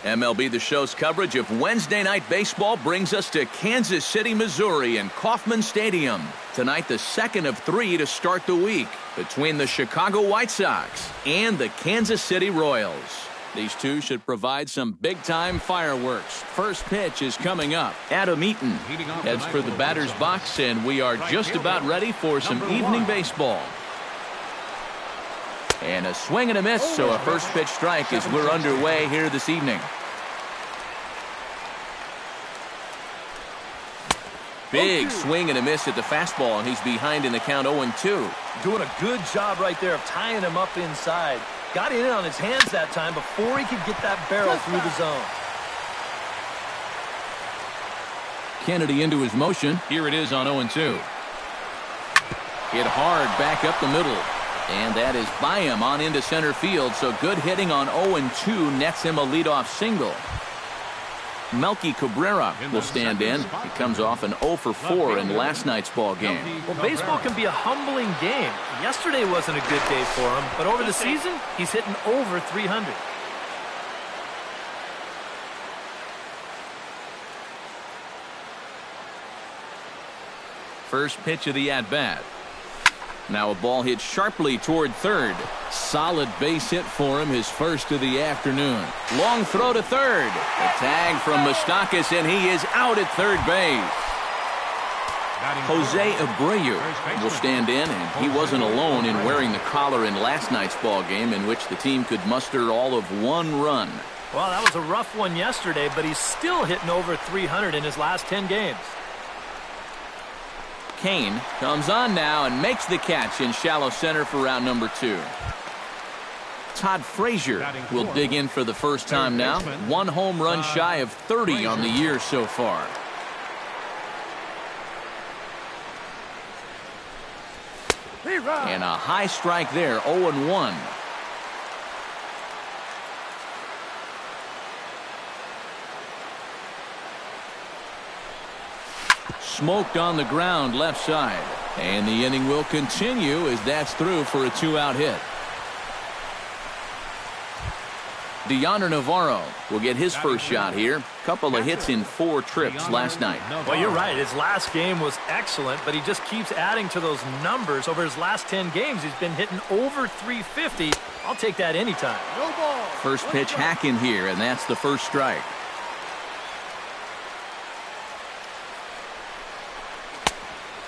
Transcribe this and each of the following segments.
MLB The Show's coverage of Wednesday Night Baseball brings us to Kansas City, Missouri and Kauffman Stadium. Tonight, the second of three to start the week between the Chicago White Sox and the Kansas City Royals. These two should provide some big-time fireworks. First pitch is coming up. Adam Eaton heads for the batter's box, and we are just about ready for some evening baseball. And a swing and a miss, so a first pitch strike as we're underway here this evening. Big swing and a miss at the fastball, and he's behind in the count 0-2. Doing a good job right there of tying him up inside. Got in on his hands that time before he could get that barrel through the zone. Kennedy into his motion. Here it is on 0-2. Hit hard back up the middle. And that is by him on into center field. So good hitting on 0-2 nets him a leadoff single. Melky Cabrera will stand in. He comes off an 0-for-4 in last night's ball game. Well, baseball can be a humbling game. Yesterday wasn't a good day for him, but over the season, he's hitting over 300. First pitch of the at-bat. Now a ball hit sharply toward third. Solid base hit for him, his first of the afternoon. Long throw to third. A tag from Moustakas, and he is out at third base. Jose Abreu will stand in, and he wasn't alone in wearing the collar in last night's ball game, in which the team could muster all of one run. Well, that was a rough one yesterday, but he's still hitting over 300 in his last 10 games. Kane comes on now and makes the catch in shallow center for round number 2. Todd Frazier will dig in for the first time now. One home run shy of 30 on the year so far. And a high strike there, 0-1. Smoked on the ground left side. And the inning will continue as that's through for a 2-out hit. Deonder Navarro will get his first shot here. Couple of hits in 4 trips last night. Well, you're right. His last game was excellent, but he just keeps adding to those numbers. Over his last 10 games, he's been hitting over 350. I'll take that anytime. First pitch hack in here, and that's the first strike.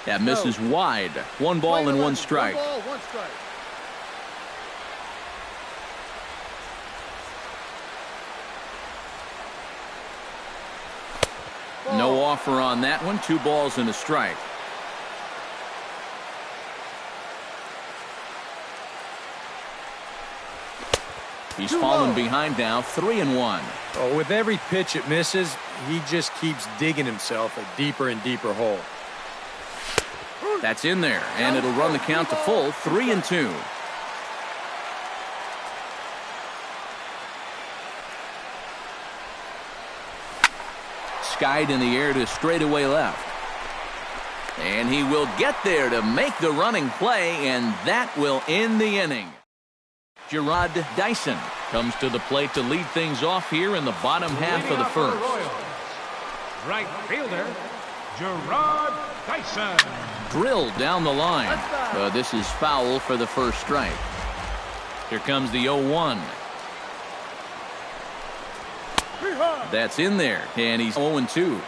That misses wide. 1 ball and 1 strike. No offer on that one. 2 balls and a strike. He's fallen behind now, 3-1. Oh, with every pitch it misses, he just keeps digging himself a deeper and deeper hole. That's in there, and it'll run the count to full, 3-2. Skied in the air to straightaway left. And he will get there to make the running play, and that will end the inning. Gerard Dyson comes to the plate to lead things off here in the bottom half of the first. Right fielder, Gerard Dyson. Drilled down the line. This is foul for the first strike. Here comes the 0-1. That's in there, and he's 0-2.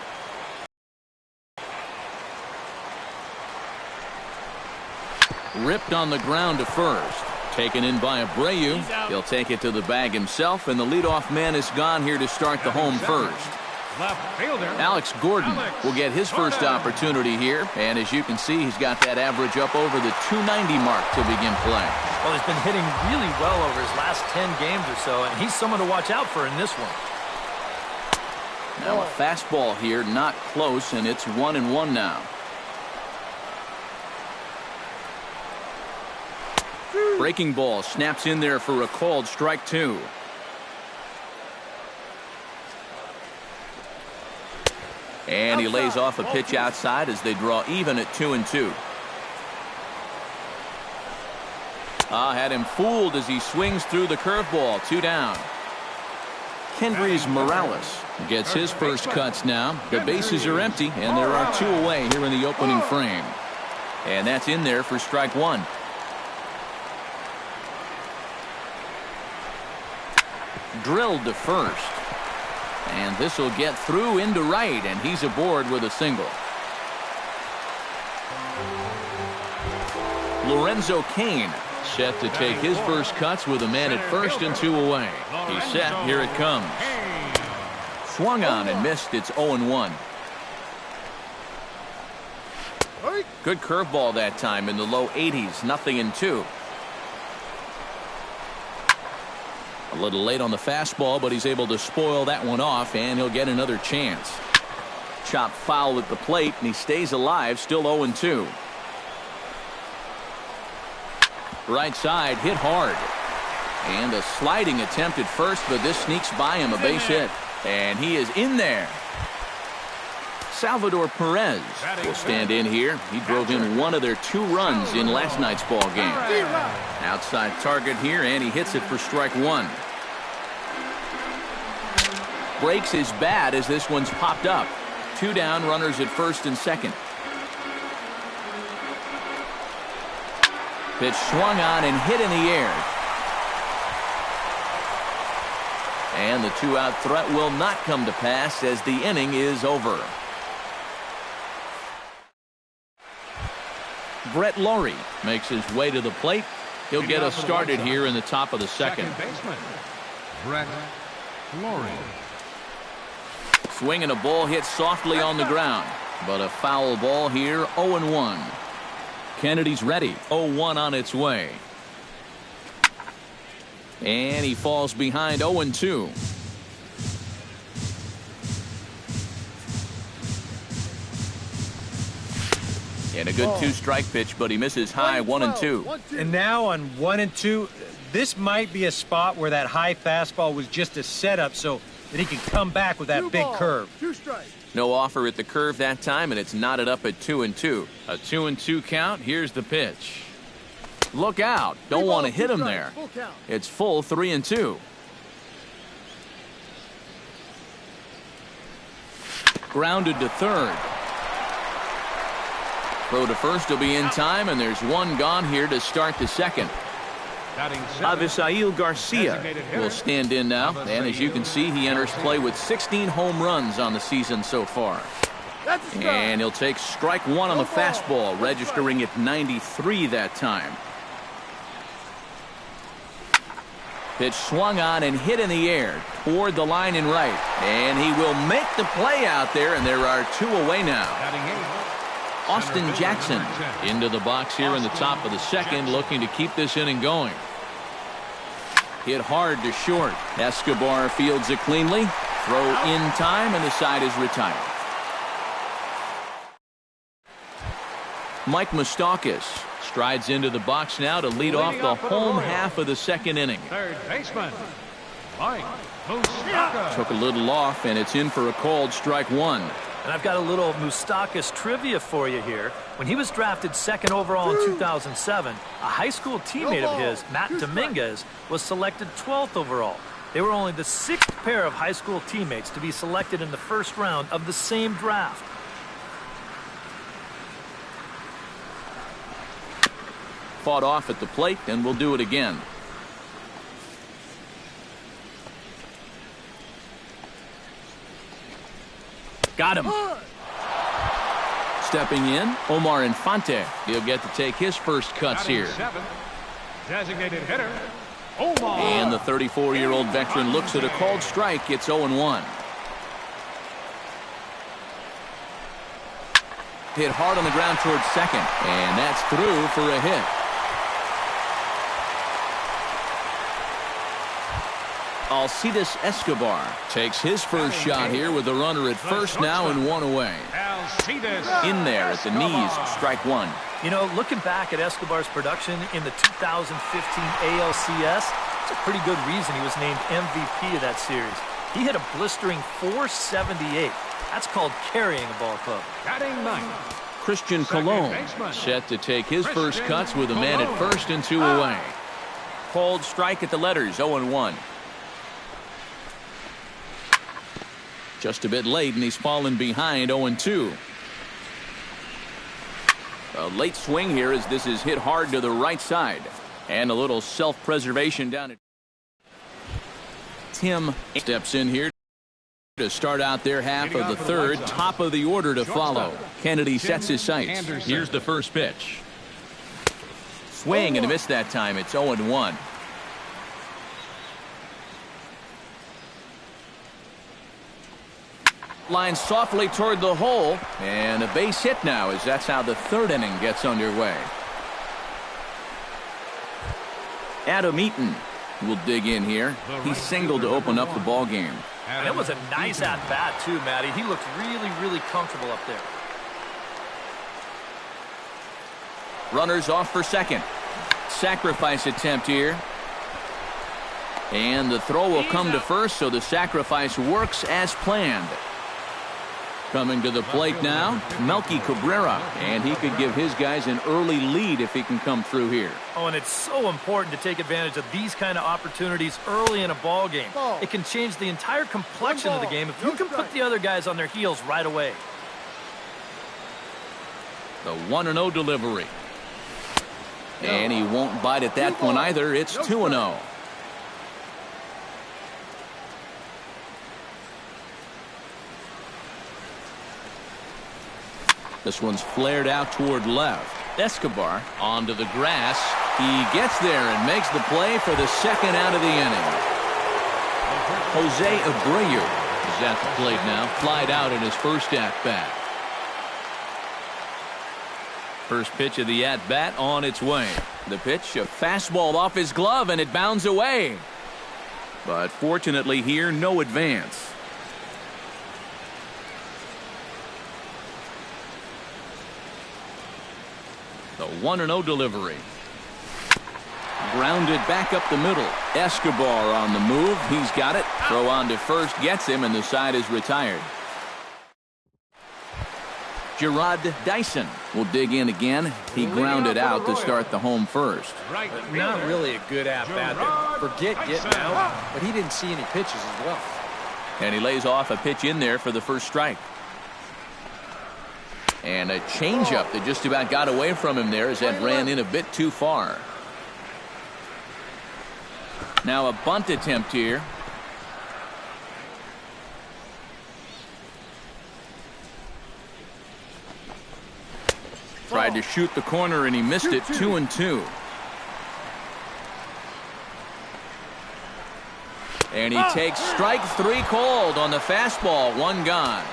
Ripped on the ground to first. Taken in by Abreu. He'll take it to the bag himself, and the leadoff man is gone here to start the home first. Alex Gordon will get his first opportunity here, and as you can see, he's got that average up over the 290 mark to begin play. Well, he's been hitting really well over his last 10 games or so, and he's someone to watch out for in this one. Now a fastball here, not close, and it's 1-1 now. Breaking ball snaps in there for a called strike 2. And he lays off a pitch outside as they draw even at 2-2. Had him fooled as he swings through the curveball. 2 down. Kendrys Morales gets his first cuts now. The bases are empty, and there are 2 away here in the opening frame. And that's in there for strike 1. Drilled to first. And this will get through into right, and he's aboard with a single. Lorenzo Cain set to take his first cuts with a man at first and 2 away. He's set. Here it comes. Swung on and missed. It's 0-1. Good curveball that time in the low 80s. 0-2. A little late on the fastball, but he's able to spoil that one off, and he'll get another chance. Chopped foul at the plate, and he stays alive, still 0-2. Right side, hit hard. And a sliding attempt at first, but this sneaks by him, a base hit. And he is in there. Salvador Perez will stand in here. He drove in one of their 2 runs in last night's ball game. Outside target here, and he hits it for strike 1. Breaks his bat as this one's popped up. 2 down, runners at first and second. Pitch swung on and hit in the air. And the 2-out threat will not come to pass as the inning is over. Brett Lawrie makes his way to the plate. He'll get us started here in the top of the second. Baseman, Brett Lawrie. Swinging a ball hit softly on the ground, but a foul ball here. 0-1. Kennedy's ready. 0-1 on its way. And he falls behind. 0-2. And a good 2-strike pitch, but he misses high. 1-2. And now on 1-2, this might be a spot where that high fastball was just a setup so that he can come back with that big curve. 2 strikes. No offer at the curve that time, and it's knotted up at 2-2. A 2-2 count. Here's the pitch. Look out. Don't want to hit him there. It's full 3-2. Grounded to third. Throw to first will be in time, and there's 1 gone here to start the second. Avisail Garcia will stand in now, and as you can see, he enters play with 16 home runs on the season so far. And he'll take strike 1 on the fastball, registering at 93 that time. Pitch swung on and hit in the air toward the line in right, and he will make the play out there, and there are 2 away now. Austin Jackson into the box here in the top of the second, looking to keep this inning going. Hit hard to short. Escobar fields it cleanly. Throw in time, and the side is retired. Mike Moustakas strides into the box now to lead off the home half of the second inning. Third baseman, Mike Moustakas. Took a little off, and it's in for a called strike 1. And I've got a little Moustakas trivia for you here. When he was drafted 2nd overall in 2007, a high school teammate of his, Matt Dominguez, was selected 12th overall. They were only the 6th pair of high school teammates to be selected in the first round of the same draft. Fought off at the plate, and we'll do it again. Got him. Stepping in, Omar Infante. He'll get to take his first cuts here. Designated hitter, Omar. And the 34-year-old veteran looks at a called strike. It's 0-1. Hit hard on the ground towards second, and that's through for a hit. Alcides Escobar takes his first shot here with a runner at first now and 1 away. In there at the knees, strike 1. You know, looking back at Escobar's production in the 2015 ALCS, it's a pretty good reason he was named MVP of that series. He hit a blistering .478. That's called carrying a ball club. Batting 9th. Christian Colon set to take his first cuts with a man at first and 2 away. Called strike at the letters, 0-1. Just a bit late, and he's fallen behind 0-2. A late swing here as this is hit hard to the right side. And a little self-preservation down at Tim steps in here to start out their half of the third. Top of the order to follow. Kennedy sets his sights. Here's the first pitch. Swing and a miss that time. It's 0-1. Line softly toward the hole, and a base hit now as that's how the third inning gets underway. Adam Eaton will dig in here. He singled to open up the ball game. And it was a nice at-bat too, Matty. He looked really, really comfortable up there. Runners off for second. Sacrifice attempt here. And the throw will come to first, so the sacrifice works as planned. Coming to the plate now, Melky Cabrera, and he could give his guys an early lead if he can come through here. Oh, and it's so important to take advantage of these kind of opportunities early in a ball game. It can change the entire complexion of the game if you can put the other guys on their heels right away. The 1-0 delivery. And he won't bite at that one either. It's 2-0. This one's flared out toward left. Escobar onto the grass. He gets there and makes the play for the second out of the inning. Jose Abreu is at the plate now. Flied out in his first at-bat. First pitch of the at-bat on its way. The pitch, a fastball off his glove, and it bounds away. But fortunately here, no advance. The 1-0 delivery. Grounded back up the middle. Escobar on the move. He's got it. Throw on to first gets him, and the side is retired. Gerard Dyson will dig in again. He grounded out to start the home first. Not really a good at-bat there. Forget getting out, but he didn't see any pitches as well. And he lays off a pitch in there for the first strike. And a changeup that just about got away from him there as that ran in a bit too far. Now a bunt attempt here. Tried to shoot the corner and he missed it. 2-2. And he takes strike three cold on the fastball. One gone.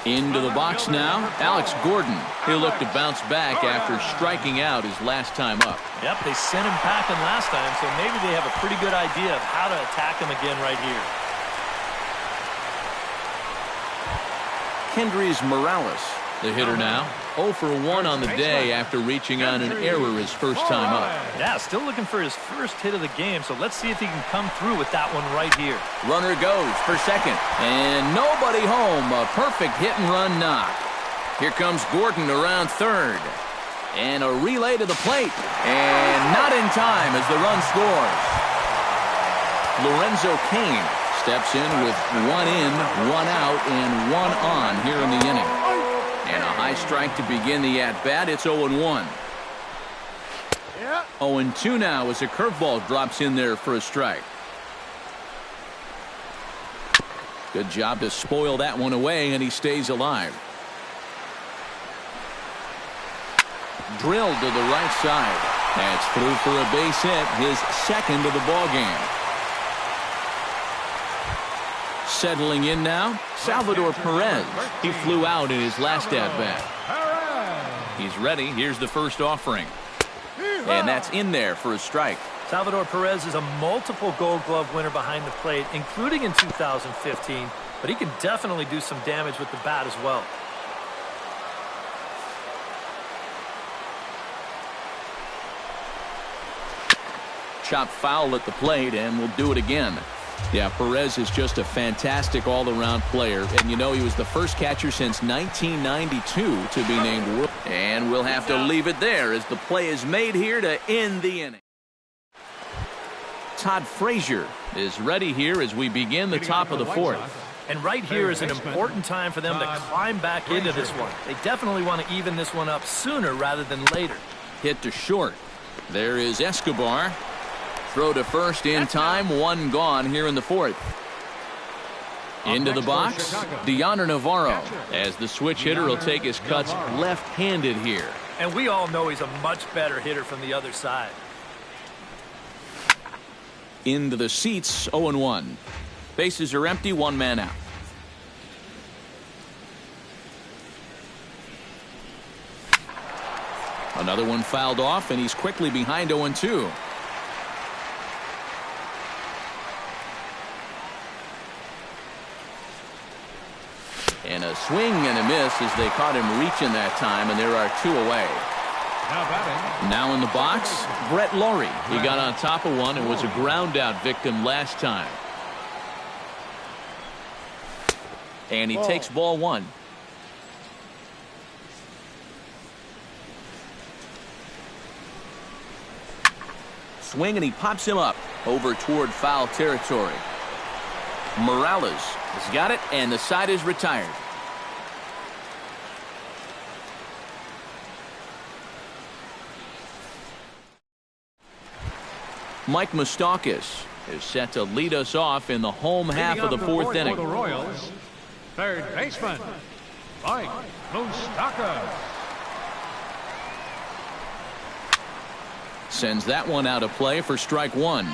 Into the box now, Alex Gordon. He'll look to bounce back after striking out his last time up. Yep, they sent him packing last time, so maybe they have a pretty good idea of how to attack him again right here. Kendrys Morales, the hitter now. 0 for 1 on the day after reaching on an error his first time up. Yeah, still looking for his first hit of the game, so let's see if he can come through with that one right here. Runner goes for second, and nobody home. A perfect hit-and-run knock. Here comes Gordon around third. And a relay to the plate, and not in time as the run scores. Lorenzo Cain steps in with 1 in, 1 out, and 1 on here in the inning. And a high strike to begin the at-bat. It's 0-1. 0-2 now as a curveball drops in there for a strike. Good job to spoil that one away, and he stays alive. Drilled to the right side. That's through for a base hit, his second of the ball game. Settling in now, Salvador Perez. He flew out in his last at-bat. He's ready. Here's the first offering. And that's in there for a strike. Salvador Perez is a multiple Gold Glove winner behind the plate, including in 2015, but he can definitely do some damage with the bat as well. Chop foul at the plate, and we'll do it again. Yeah, Perez is just a fantastic all-around player, and you know he was the first catcher since 1992 to be named world. And we'll have to leave it there as the play is made here to end the inning. Todd Frazier is ready here as we begin the top of the fourth. And right here is an important time for them to climb back into this one. They definitely want to even this one up sooner rather than later. Hit to short. There is Escobar. Throw to first in time. One gone here in the fourth. Into the box, Deontay Navarro, as the switch hitter will take his cuts left-handed here. And we all know he's a much better hitter from the other side. Into the seats, 0-1. Bases are empty, one man out. Another one fouled off, and he's quickly behind 0-2. And a swing and a miss as they caught him reaching that time, and there are two away. Now in the box, Brett Laurie. He got on top of one and was a ground out victim last time. And he takes ball one. Swing, and he pops him up over toward foul territory. Morales has got it, and the side is retired. Mike Moustakas is set to lead us off in the home half of the fourth inning. For the Royals, third baseman, Mike Moustakas. Sends that one out of play for strike one.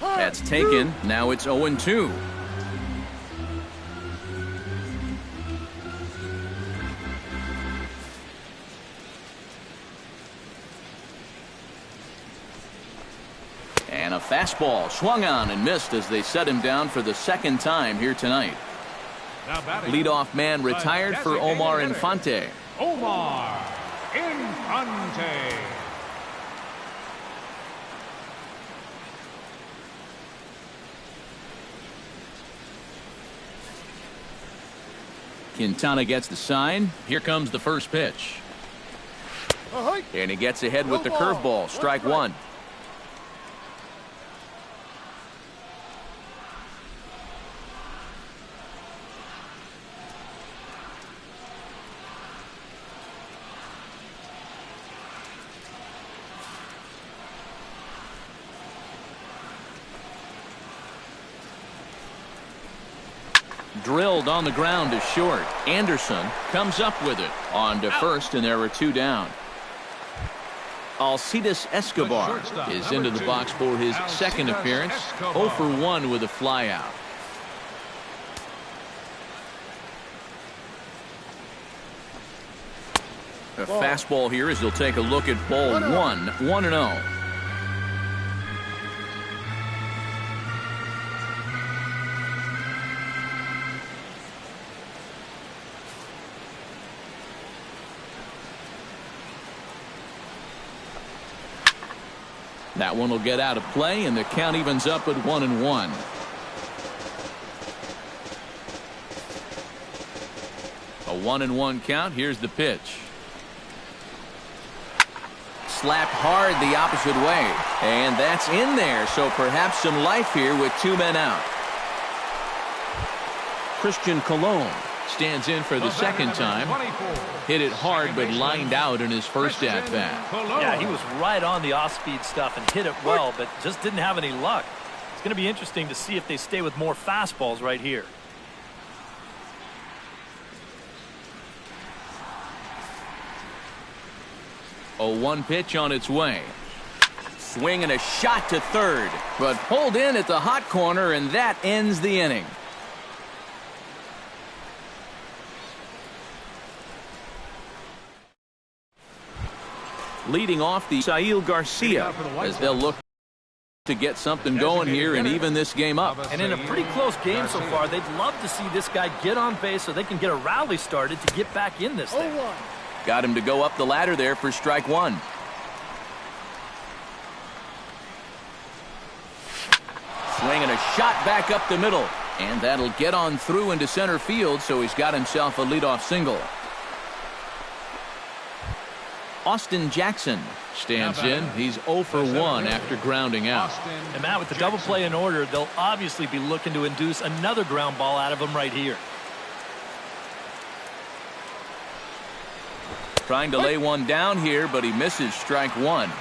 That's taken. Now it's 0-2. And a fastball swung on and missed as they set him down for the second time here tonight. Leadoff man retired for Omar Infante. Omar Infante. Quintana gets the sign. Here comes the first pitch. And he gets ahead with the curveball. Strike one. Drilled on the ground to short. Anderson comes up with it on to first, and there were two down. Alcides Escobar is into the box for his second appearance. 0 for 1 with a flyout. A fastball here as he'll take a look at ball one. 1-0. That one will get out of play, and the count evens up at 1-1. A 1-1 count. Here's the pitch. Slapped hard the opposite way, and that's in there, so perhaps some life here with two men out. Christian Colon stands in for the second time. Hit it hard, but lined out in his first at-bat. Yeah, he was right on the off-speed stuff and hit it well, but just didn't have any luck. It's going to be interesting to see if they stay with more fastballs right here. A 1 pitch on its way. Swing and a shot to third, but pulled in at the hot corner, and that ends the inning. Leading off the Sail Garcia as they'll look to get something going here and even this game up. And in a pretty close game so far, they'd love to see this guy get on base so they can get a rally started to get back in this thing. Got him to go up the ladder there for strike one. Swing and a shot back up the middle. And that'll get on through into center field, so he's got himself a leadoff single. Austin Jackson stands in. He's 0 for 1 after grounding out. And Matt, with the double play in order, they'll obviously be looking to induce another ground ball out of him right here. Trying to lay one down here, but he misses strike one.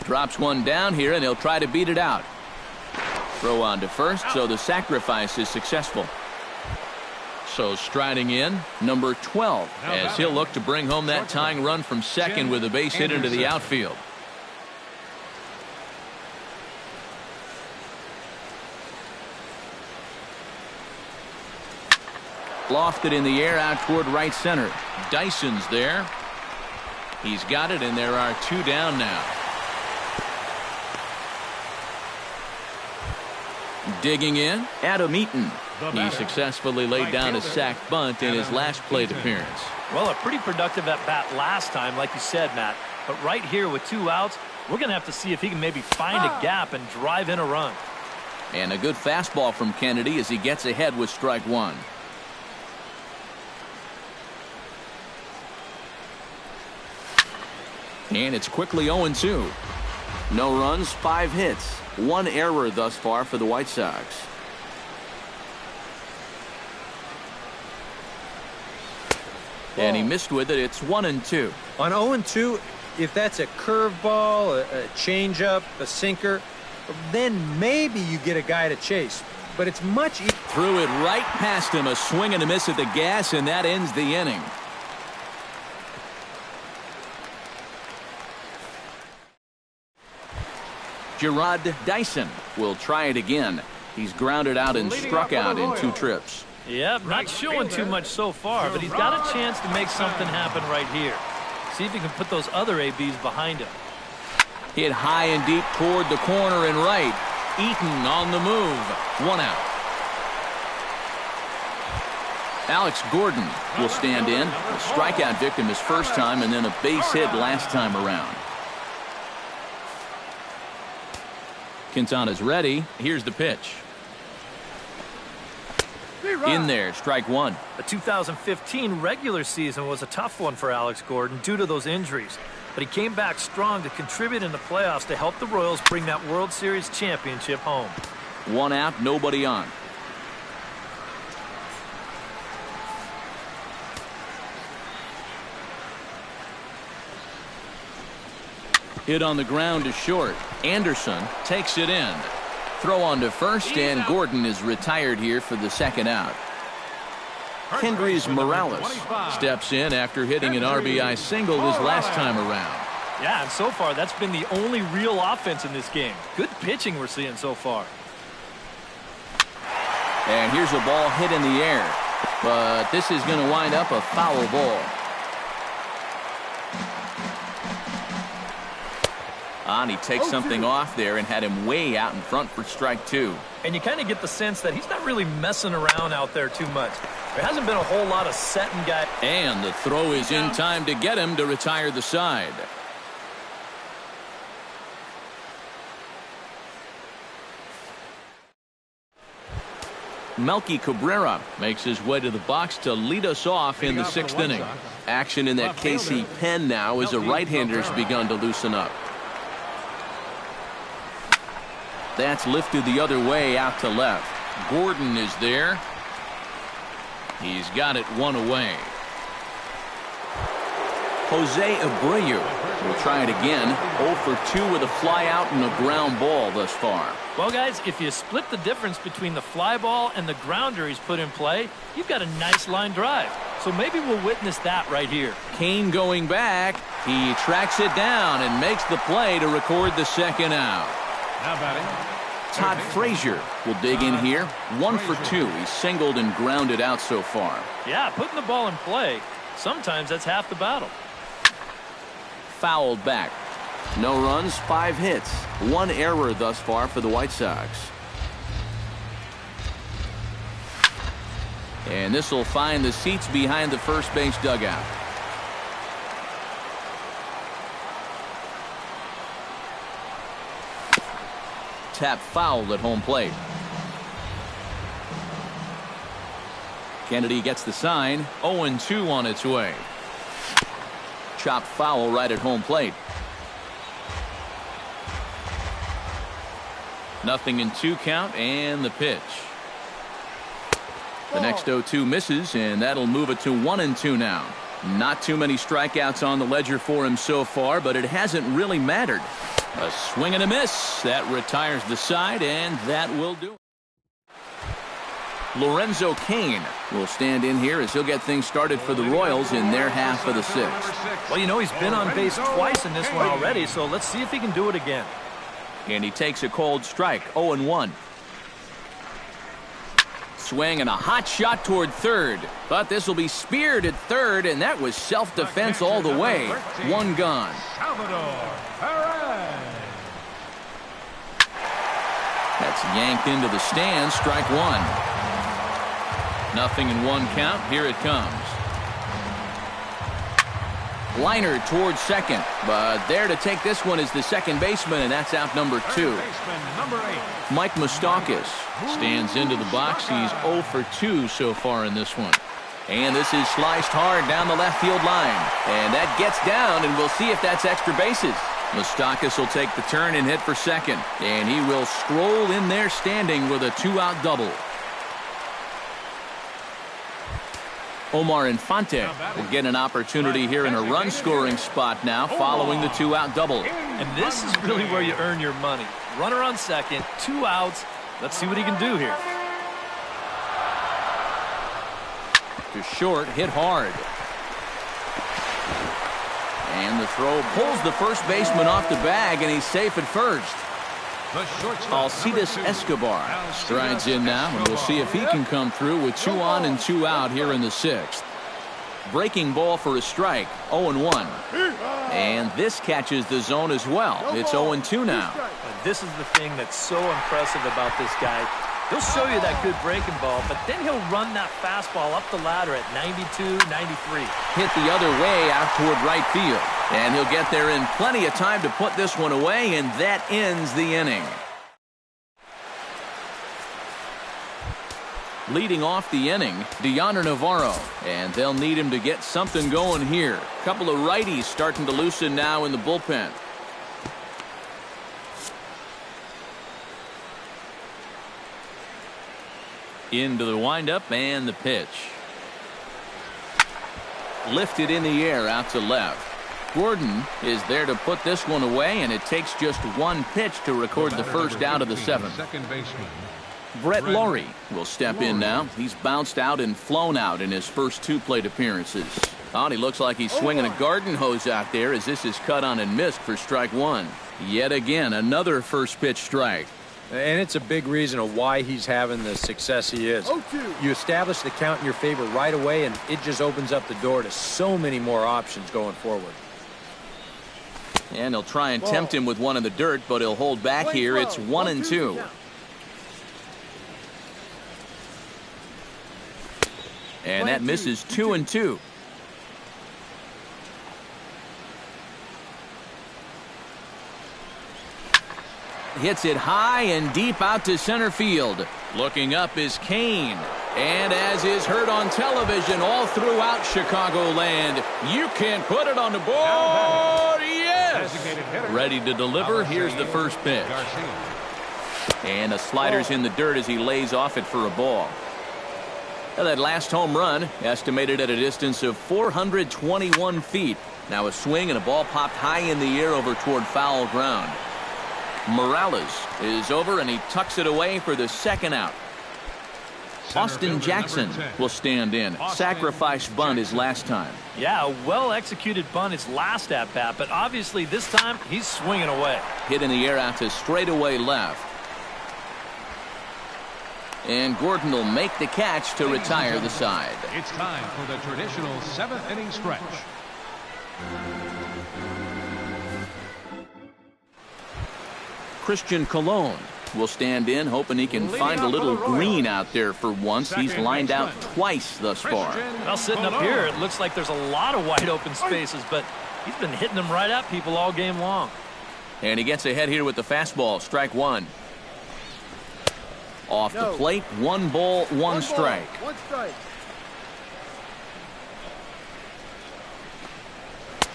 Drops one down here, and he'll try to beat it out. Throw on to first, so the sacrifice is successful. So striding in, number 12, as he'll look to bring home that tying run from second with a base hit into the outfield. Lofted in the air out toward right center. Dyson's there. He's got it, and there are 2 down now. Digging in, Adam Eaton. He successfully laid down a sac bunt in his last plate appearance. Well, a pretty productive at-bat last time, like you said, Matt. But right here with 2 outs, we're going to have to see if he can maybe find a gap and drive in a run. And a good fastball from Kennedy as he gets ahead with strike one. And it's quickly 0-2. No runs, 5 hits. 1 error thus far for the White Sox. And he missed with it. It's 1-2. On 0-2, if that's a curveball, a changeup, a sinker, then maybe you get a guy to chase. But it's much easier. Threw it right past him. A swing and a miss at the gas, and that ends the inning. Gerard Dyson will try it again. He's grounded out and struck out in 2 trips. Yep, not showing too much so far, but he's got a chance to make something happen right here. See if he can put those other ABs behind him. Hit high and deep toward the corner and right. Eaton on the move. 1 out. Alex Gordon will stand in. A strikeout victim his first time, and then a base hit last time around. Quintana's ready. Here's the pitch. In there, strike one. The 2015 regular season was a tough one for Alex Gordon due to those injuries. But he came back strong to contribute in the playoffs to help the Royals bring that World Series championship home. 1 out, nobody on. Hit on the ground to short. Anderson takes it in. Throw on to first, and Gordon is retired here for the 2nd out. Kendrys Morales steps in after hitting an RBI single his last time around. Yeah, and so far that's been the only real offense in this game. Good pitching we're seeing so far. And here's a ball hit in the air, but this is going to wind up a foul ball. And he takes something off there and had him way out in front for strike 2. And you kind of get the sense that he's not really messing around out there too much. There hasn't been a whole lot of setting guy. And the throw is in time to get him to retire the side. Melky Cabrera makes his way to the box to lead us off in the 6th inning. Action in that KC pen now as the right-hander's begun to loosen up. That's lifted the other way out to left. Gordon is there. He's got it 1 away. Jose Abreu will try it again. 0 for 2 with a fly out and a ground ball thus far. Well, guys, if you split the difference between the fly ball and the grounder he's put in play, you've got a nice line drive. So maybe we'll witness that right here. Kane going back. He tracks it down and makes the play to record the 2nd out. Now batting, Todd Frazier will dig in here. 1 for 2. He's singled and grounded out so far. Yeah, putting the ball in play, sometimes that's half the battle. Fouled back. No runs, 5 hits. 1 error thus far for the White Sox. And this will find the seats behind the first base dugout. tap foul at home plate. Kennedy gets the sign. 0-2 on its way. Chopped foul right at home plate. 0-2 count and the pitch. The next 0-2 misses, and that'll move it to 1-2 now. Not too many strikeouts on the ledger for him so far, but it hasn't really mattered. A swing and a miss. That retires the side, and that will do it. Lorenzo Cain will stand in here as he'll get things started for the Royals in their half of the sixth. Well, you know, he's been on base twice in this one already, so let's see if he can do it again. And he takes a cold strike. 0-1. Swing and a hot shot toward third. But this will be speared at third, and that was self-defense all the way. One gone. That's yanked into the stands. Strike one. 0-1 count. Here it comes. Liner towards second, but there to take this one is the second baseman, and that's out number 2. Mike Moustakas stands into the box. He's 0 for 2 so far in this one. And this is sliced hard down the left field line. And that gets down, and we'll see if that's extra bases. Moustakas will take the turn and hit for second. And he will stroll in there standing with a 2-out double. Omar Infante will get an opportunity here in a run-scoring spot now following the 2-out double. And this is really where you earn your money. Runner on second, 2 outs. Let's see what he can do here. To short, hit hard. And the throw pulls the first baseman off the bag, and he's safe at first. Alcides Escobar strides in now, and we'll see if he can come through with 2 on and 2 out here in the sixth. Breaking ball for a strike. 0-1. And this catches the zone as well. It's 0-2 now. This is the thing that's so impressive about this guy. He'll show you that good breaking ball, but then he'll run that fastball up the ladder at 92, 93. Hit the other way out toward right field. And he'll get there in plenty of time to put this one away, and that ends the inning. Leading off the inning, Deoner Navarro, and they'll need him to get something going here. A couple of righties starting to loosen now in the bullpen. Into the windup and the pitch. Lifted in the air out to left. Gordon is there to put this one away, and it takes just one pitch to record the first out of the seventh. Brett Lawrie will step in now. He's bounced out and flown out in his first 2 plate appearances. Oh, he looks like he's swinging a garden hose out there as this is cut on and missed for strike one. Yet again, another first pitch strike. And it's a big reason of why he's having the success he is. You establish the count in your favor right away, and it just opens up the door to so many more options going forward. And he'll try and tempt him with one in the dirt, but he'll hold back here. It's 1-2. And that misses 2-2. Hits it high and deep out to center field. Looking up is Cain. And as is heard on television all throughout Chicagoland, you can put it on the board. Yes! Ready to deliver. Here's the first pitch. And a slider's in the dirt as he lays off it for a ball. Now that last home run estimated at a distance of 421 feet. Now a swing and a ball popped high in the air over toward foul ground. Morales is over, and he tucks it away for the second out. Austin Jackson will stand in. Sacrifice bunt his last time. Yeah, a well-executed bunt his last at-bat, but obviously this time he's swinging away. Hit in the air out to straightaway left. And Gordon will make the catch to retire the side. It's time for the traditional 7th inning stretch. Christian Colon will stand in, hoping he can find a little green out there for once. He's lined out twice thus far. Well, sitting up here, it looks like there's a lot of wide open spaces, but he's been hitting them right at people all game long. And he gets ahead here with the fastball. Strike one. Off the plate, 1 ball, 1 strike. One strike.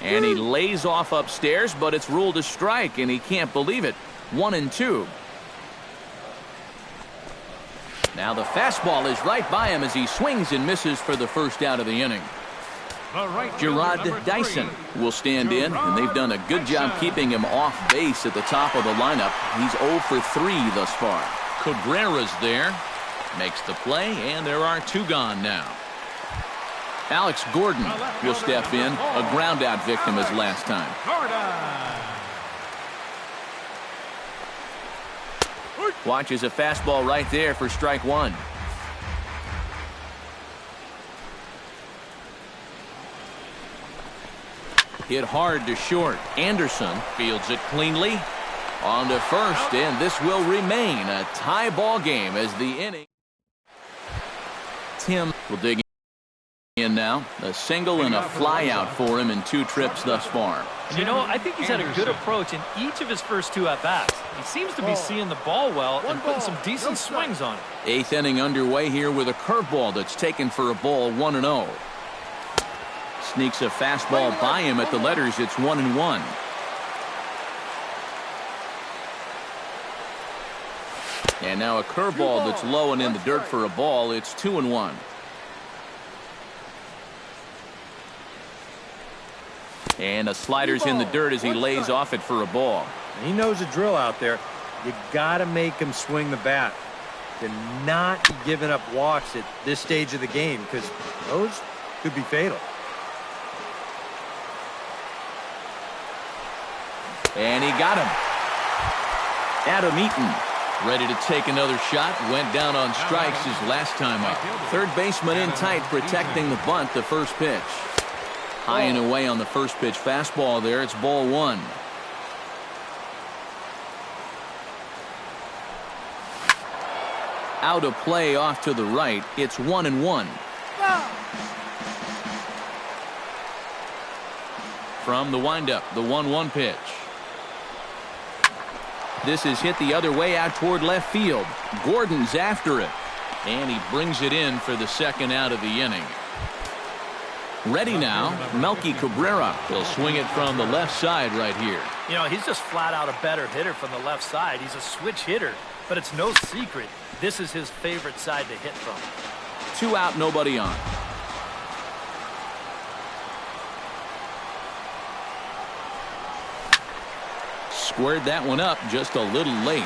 And he lays off upstairs, but it's ruled a strike, and he can't believe it. 1-2. Now the fastball is right by him as he swings and misses for the first out of the inning. Gerard Dyson will stand in, and they've done a good job keeping him off base at the top of the lineup. He's 0 for 3 thus far. Cabrera's there, makes the play, and there are 2 gone now. Alex Gordon will step in, a ground-out victim as last time. Watches a fastball right there for strike 1. Hit hard to short. Anderson fields it cleanly. On to first, and this will remain a tie ball game as the inning. Tim will dig in now. A single and a fly out for him in 2 trips thus far. And you know, I think he's had a good approach in each of his first 2 at-bats. He seems to be seeing the ball well and putting some decent swings on it. 8th inning underway here with a curveball that's taken for a ball, 1-0. Sneaks a fastball by him at the letters. It's 1-1. And now a curveball that's low and in the dirt for a ball. It's 2-1. And a slider's in the dirt as he lays off it for a ball. He knows the drill out there. You got to make him swing the bat. They're not giving up walks at this stage of the game because those could be fatal. And he got him. Adam Eaton ready to take another shot. Went down on strikes his last time up. Third baseman in tight, protecting the bunt. The first pitch. High and away on the first pitch fastball there. It's ball 1. Out of play off to the right. It's 1-1. From the windup, the 1-1 pitch. This is hit the other way out toward left field. Gordon's after it. And he brings it in for the second out of the inning. Ready now, Melky Cabrera. He'll swing it from the left side right here. You know, he's just flat out a better hitter from the left side. He's a switch hitter, but it's no secret. This is his favorite side to hit from. 2 out, nobody on. Squared that one up just a little late.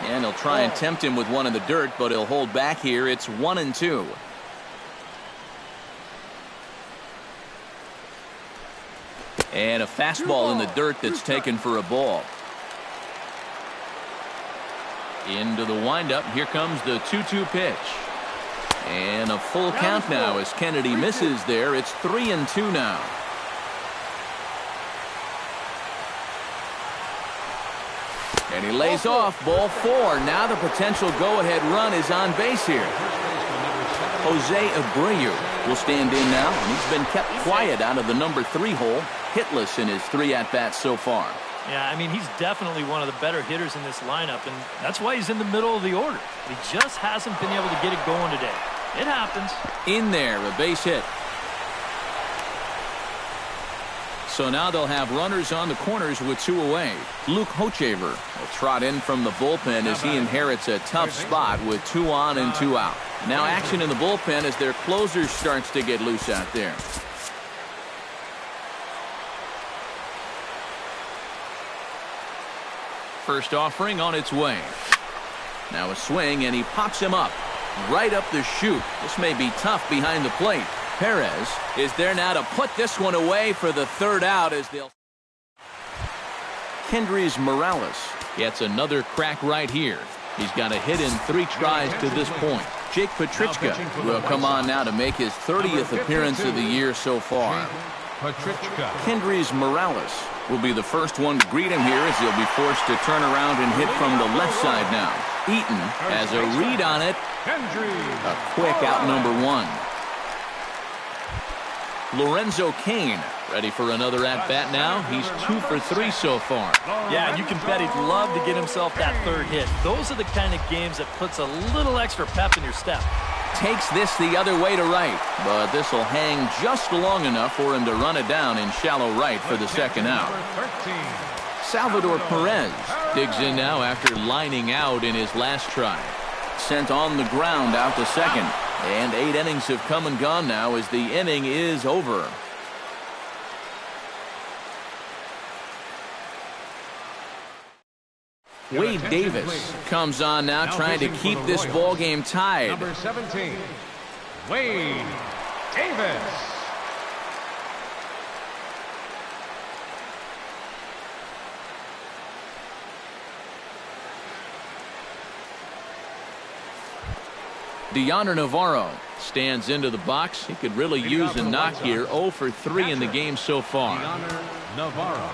And he'll try and tempt him with one in the dirt, but he'll hold back here. It's 1-2. And a fastball in the dirt that's taken for a ball. Into the windup. Here comes the 2-2 pitch. And a full count now as Kennedy misses there. It's 3-2 now. And he lays off ball 4. Now the potential go-ahead run is on base here. Jose Abreu will stand in now, and he's been kept quiet out of the number 3 hole, hitless in his 3 at-bats so far. Yeah, I mean, he's definitely one of the better hitters in this lineup, and that's why he's in the middle of the order. He just hasn't been able to get it going today. It happens. In there, a base hit. So now they'll have runners on the corners with 2 away. Luke Hochever will trot in from the bullpen as he inherits a tough spot with 2 on and 2 out. Now action in the bullpen as their closer starts to get loose out there. First offering on its way. Now a swing, and he pops him up. Right up the chute. This may be tough behind the plate. Perez is there now to put this one away for the 3rd out as they'll. Kendrys Morales gets another crack right here. He's got a hit in 3 tries to this point. Jake Petrichka will come on now to make his 30th appearance of the year so far. Kendrys Morales will be the first one to greet him here as he'll be forced to turn around and hit from the left side now. Eaton has a read on it. A quick out number 1. Lorenzo Cain ready for another at-bat now. He's 2 for 3 so far. Yeah, you can bet he'd love to get himself that third hit. Those are the kind of games that puts a little extra pep in your step. Takes this the other way to right, but this will hang just long enough for him to run it down in shallow right for the second out. Salvador Perez digs in now after lining out in his last try. Sent on the ground out to second, and 8 innings have come and gone now as the inning is over. Wade Davis comes on now trying to keep this ball game tied. Number 17, Wade Davis. Deoner Navarro stands into the box. He could really use a knock here. 0 for 3 in the game so far. Deoner Navarro.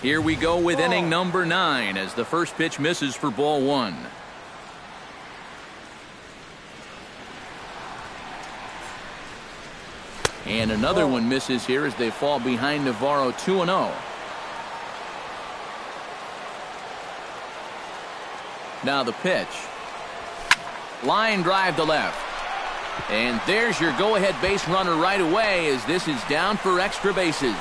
Here we go with inning number 9 as the first pitch misses for ball 1. And another one misses here as they fall behind Navarro 2-0. Now the pitch. Line drive to left. And there's your go-ahead base runner right away as this is down for extra bases.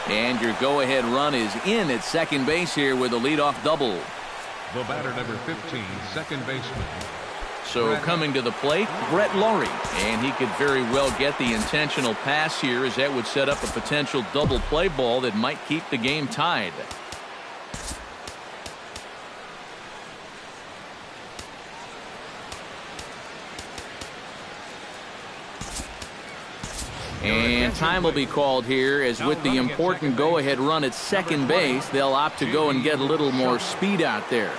And your go-ahead run is in at second base here with a leadoff double. The batter, number 15, second baseman. So coming to the plate, Brett Laurie. And he could very well get the intentional pass here as that would set up a potential double play ball that might keep the game tied. And time will be called here as with the important go-ahead run at second base, they'll opt to go and get a little more speed out there.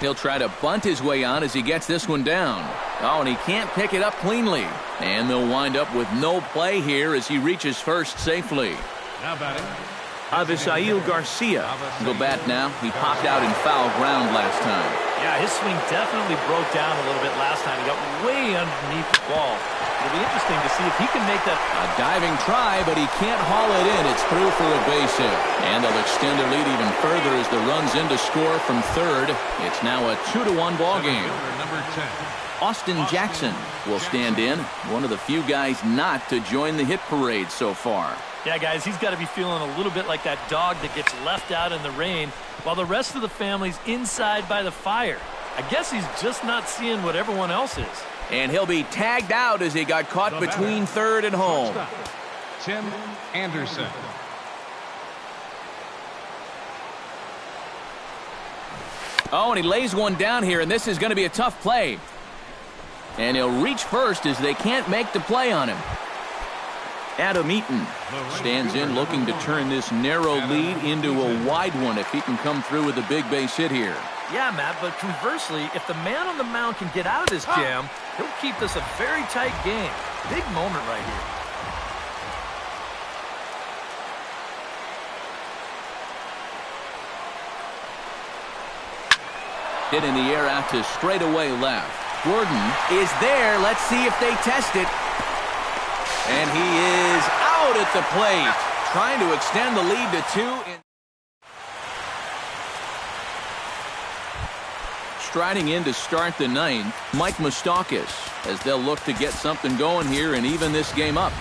He'll try to bunt his way on as he gets this one down. Oh, and he can't pick it up cleanly. And they'll wind up with no play here as he reaches first safely. Now batting, Avisail Garcia will bat now. He popped out in foul ground last time. Yeah, his swing definitely broke down a little bit last time. He got way underneath the ball. It'll be interesting to see if he can make that. A diving try, but he can't haul it in. It's through for a base hit. And they'll extend their lead even further as the run's in to score from third. It's now a 2-1 ball game. number 10. Austin Jackson will stand in. One of the few guys not to join the hit parade so far. Yeah, guys, he's got to be feeling a little bit like that dog that gets left out in the rain while the rest of the family's inside by the fire. I guess he's just not seeing what everyone else is. And he'll be tagged out as he got caught between third and home. Tim Anderson. Oh, and he lays one down here, and this is going to be a tough play. And he'll reach first as they can't make the play on him. Adam Eaton stands in looking to turn this narrow lead into a wide one if he can come through with a big base hit here. Yeah, Matt, but conversely, if the man on the mound can get out of this jam, he'll keep this a very tight game. Big moment right here. Hit in the air out to straightaway left. Gordon is there. Let's see if they test it. And he is out at the plate, trying to extend the lead to 2. Striding in to start the 9th, Mike Moustakas, as they'll look to get something going here and even this game up.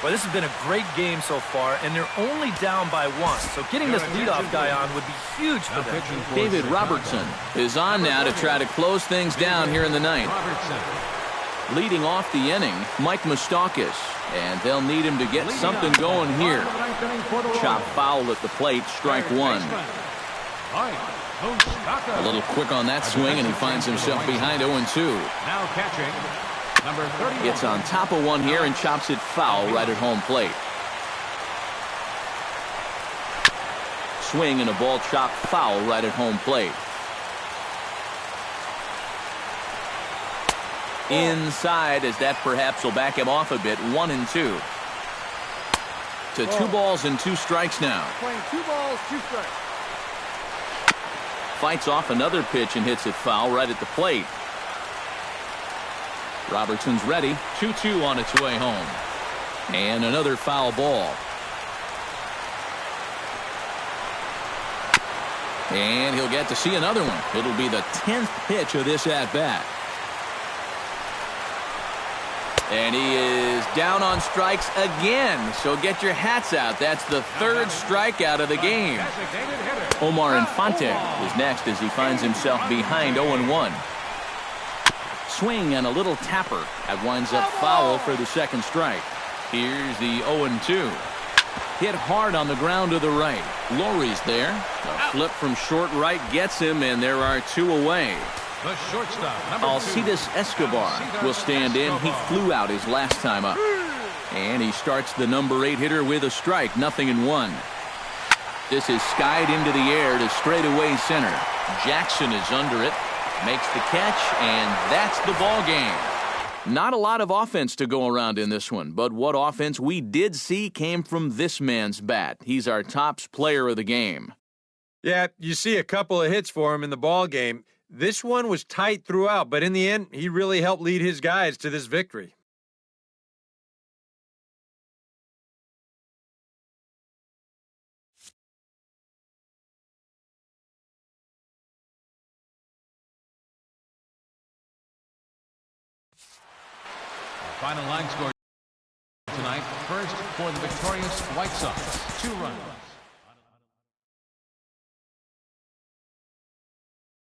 Well, this has been a great game so far, and they're only down by 1. So getting this leadoff guy on would be huge for them. David Robertson is on now to try to close things down here in the 9th. Leading off the inning, Mike Moustakas, and they'll need him to get something going here. Chop foul at the plate, strike 1. A little quick on that swing, and he finds himself behind 0-2. Now catching, number 31. Gets on top of one here and chops it foul right at home plate. Swing and a ball chopped foul right at home plate. Inside as that perhaps will back him off a bit. 1-2. to 2 balls and 2 strikes now. Playing 2 balls, 2 strikes. Fights off another pitch and hits it foul right at the plate. Robertson's ready. 2-2 on its way home. And another foul ball. And he'll get to see another one. It'll be the 10th pitch of this at-bat. And he is down on strikes again. So get your hats out. That's the 3rd strikeout of the game. Omar Infante is next as he finds himself behind 0-1. Swing and a little tapper. That winds up foul for the 2nd strike. Here's the 0-2. Hit hard on the ground to the right. Lowry's there. A flip from short right gets him, and there are 2 away. The shortstop, Alcides Escobar will stand in. He flew out his last time up. And he starts the number 8 hitter with a strike. 0-1. This is skied into the air to straightaway center. Jackson is under it. Makes the catch, and that's the ball game. Not a lot of offense to go around in this one, but what offense we did see came from this man's bat. He's our tops player of the game. Yeah, you see a couple of hits for him in the ball game. This one was tight throughout, but in the end, he really helped lead his guys to this victory. Final line score tonight. First for the victorious White Sox. 2 runs.